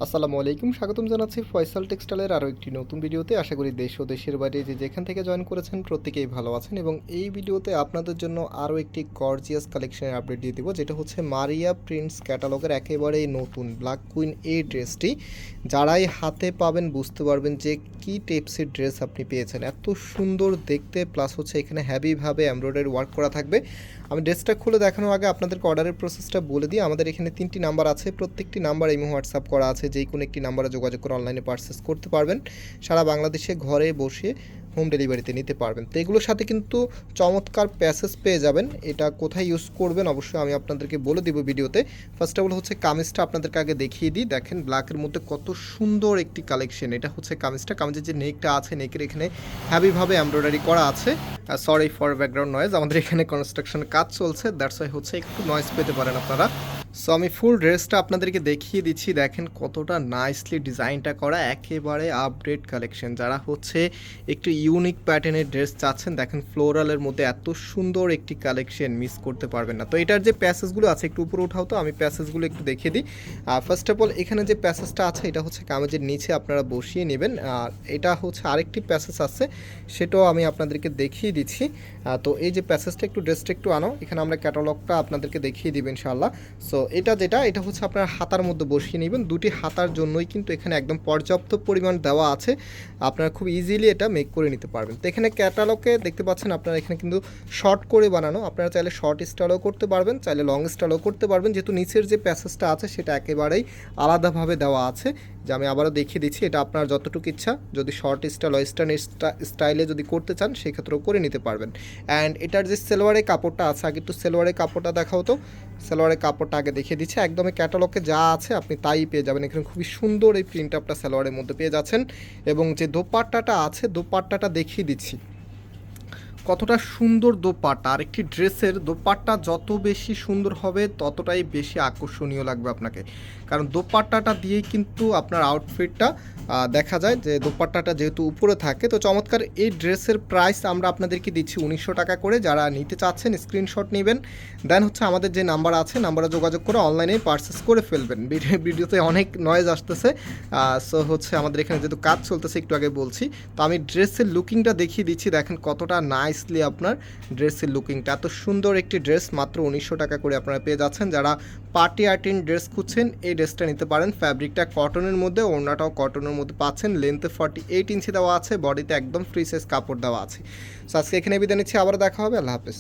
আসসালামু আলাইকুম, স্বাগতম জানাচ্ছি ফয়সাল টেক্সটাইলের আরও একটি নতুন ভিডিওতে। আশা করি দেশ ও দেশের বাইরে যে যেখান থেকে জয়েন করেছেন প্রত্যেকেই ভালো আছেন এবং এই ভিডিওতে আপনাদের জন্য আরও একটি গর্জিয়াস কালেকশনের আপডেট দিয়ে দেবো, যেটা হচ্ছে মারিয়া প্রিন্টস ক্যাটালগের একেবারেই নতুন ব্ল্যাক কুইন এই ড্রেসটি। যারাই হাতে পাবেন বুঝতে পারবেন যে কী টেপসের ড্রেস আপনি পেয়েছেন। এত সুন্দর দেখতে, প্লাস হচ্ছে এখানে হ্যাভিভাবে এমব্রয়ডারি ওয়ার্ক করা থাকবে। আমি ড্রেসটা খুলে দেখানোর আগে আপনাদেরকে অর্ডারের প্রসেসটা বলে দিই। আমাদের এখানে 3টি নাম্বার আছে, প্রত্যেকটি নাম্বার এই হোয়াটসঅ্যাপ করা আছে, যেই কোনো একটি নাম্বারে যোগাযোগ করে অনলাইনে পারচেস করতে পারবেন। সারা বাংলাদেশে ঘরে বসে হোম ডেলিভারিতে নিতে পারবেন। তো এগুলোর সাথে কিন্তু চমৎকার প্যাসেজ পেয়ে যাবেন। এটা কোথায় ইউজ করবেন অবশ্যই আমি আপনাদেরকে বলে দিব ভিডিওতে। ফার্স্ট অফ অল হচ্ছে কামিজটা আপনাদেরকে আগে দেখিয়ে দিই। দেখেন ব্ল্যাকের মধ্যে কত সুন্দর একটি কালেকশন। এটা হচ্ছে কামিজটা। কামিজের যে নেকটা আছে, নেকের এখানে হ্যাভিভাবে এমব্রয়ডারি করা আছে। সরি ফর ব্যাকগ্রাউন্ড নয়েজ, আমাদের এখানে কনস্ট্রাকশন কাজ চলছে, দ্যাটস ওয়াই হচ্ছে একটু নয়েজ পেতে পারেন আপনারা। সো আমি ফুল ড্রেসটা আপনাদেরকে দেখিয়ে দিচ্ছি। দেখেন কতটা নাইসলি ডিজাইনটা করা, একেবারে আপডেট কালেকশন। যারা হচ্ছে একটু ইউনিক প্যাটার্নের ড্রেস চাচ্ছেন, দেখেন ফ্লোরালের মধ্যে এত সুন্দর একটি কালেকশন মিস করতে পারবেন না। তো এটার যে প্যাসেজগুলো আছে একটু উপরে উঠাও, তো আমি প্যাসেজগুলো একটু দেখিয়ে দিই। ফার্স্ট অফ অল এখানে যে প্যাসেজটা আছে এটা হচ্ছে কামিজের নিচে আপনারা বসিয়ে নেবেন। আর এটা হচ্ছে আরেকটি প্যাসেজ আছে, সেটাও আমি আপনাদেরকে দেখিয়ে দিচ্ছি। তো এই যে প্যাসেজটা একটু ড্রেসটা একটু আনো, এখানে আমরা ক্যাটালগটা আপনাদেরকে দেখিয়ে দিব ইনশাআল্লাহ। সো এটা হচ্ছে আপনার হাতার মধ্যে বসিয়ে নেবেন। দুটি হাতার জন্যই কিন্তু এখানে একদম পর্যাপ্ত পরিমাণ দেওয়া আছে, আপনারা খুব ইজিলি এটা মেক করে নিতে পারবেন। তো এখানে ক্যাটালগে দেখতে পাচ্ছেন আপনারা এখানে কিন্তু শর্ট করে বানানো, আপনারা চাইলে শর্ট স্টাইলও করতে পারবেন, চাইলে লং স্টাইলও করতে পারবেন। যেহেতু নিচের যে প্যাসেজটা আছে সেটা একেবারেই আলাদাভাবে দেওয়া আছে, যে আমি আবারও দেখিয়ে দিচ্ছি। এটা আপনার যতটুকু ইচ্ছা, যদি শর্ট স্টাইল ওয়েস্টার্ন স্টাইলে যদি করতে চান সেক্ষেত্রেও করে নিতে পারবেন। অ্যান্ড এটার যে সেলোয়ারের কাপড়টা আছে, আগে একটু সেলোয়ারের কাপড়টা দেখাও তো। সেলোয়ারের কাপড়টা আগে দেখিয়ে দিচ্ছে, একদমই ক্যাটালগে যা আছে আপনি তাই পেয়ে যাবেন। এখানে খুবই সুন্দর এই প্রিন্ট আপটা সেলোয়ারের মধ্যে পেয়ে যাচ্ছেন। এবং যে দোপাট্টাটা আছে, দোপাট্টাটা দেখিয়ে দিচ্ছি কতটা সুন্দর দোপাট্টা। আর একটি ড্রেসের দোপাট্টা যত বেশি সুন্দর হবে ততটাই বেশি আকর্ষণীয় লাগবে আপনাকে, কারণ দোপাট্টাটা দিয়েই কিন্তু আপনার আউটফিটটা দেখা যায়। যে দোপাট্টাটা যেহেতু উপরে থাকে, তো চমৎকার এই ড্রেসের প্রাইস আমরা আপনাদেরকে দিচ্ছি 1900 টাকা করে। যারা নিতে চাচ্ছেন স্ক্রিনশট নেবেন, দেন হচ্ছে আমাদের যে নাম্বার আছে নাম্বারে যোগাযোগ করে অনলাইনে পারচেস করে ফেলবেন। ভিডিওতে অনেক নয়েজ আসতেছে, সো হচ্ছে আমাদের এখানে যেহেতু কাজ চলতেছে একটু আগে বলছি। তো আমি ড্রেসের লুকিংটা দেখিয়ে দিচ্ছি, দেখেন কতটা নাইসলি আপনার ড্রেসের লুকিংটা। এত সুন্দর একটি ড্রেস মাত্র 1900 টাকা করে আপনারা পেয়ে যাচ্ছেন। যারা পার্টি আর্টিন ড্রেস খুঁজছেন এই ড্রেসটা নিতে পারেন। ফ্যাব্রিকটা কটনের মধ্যে, ওড়নাটাও কটনের মধ্যে পাচ্ছেন। লেন্থে 48 ইঞ্চি দেওয়া আছে, বডিতে একদম ফ্রি সাইজ কাপড় দেওয়া আছে। সো আজকে এখানে বিদায় নিচ্ছি, আবার দেখা হবে। আল্লাহ হাফেজ।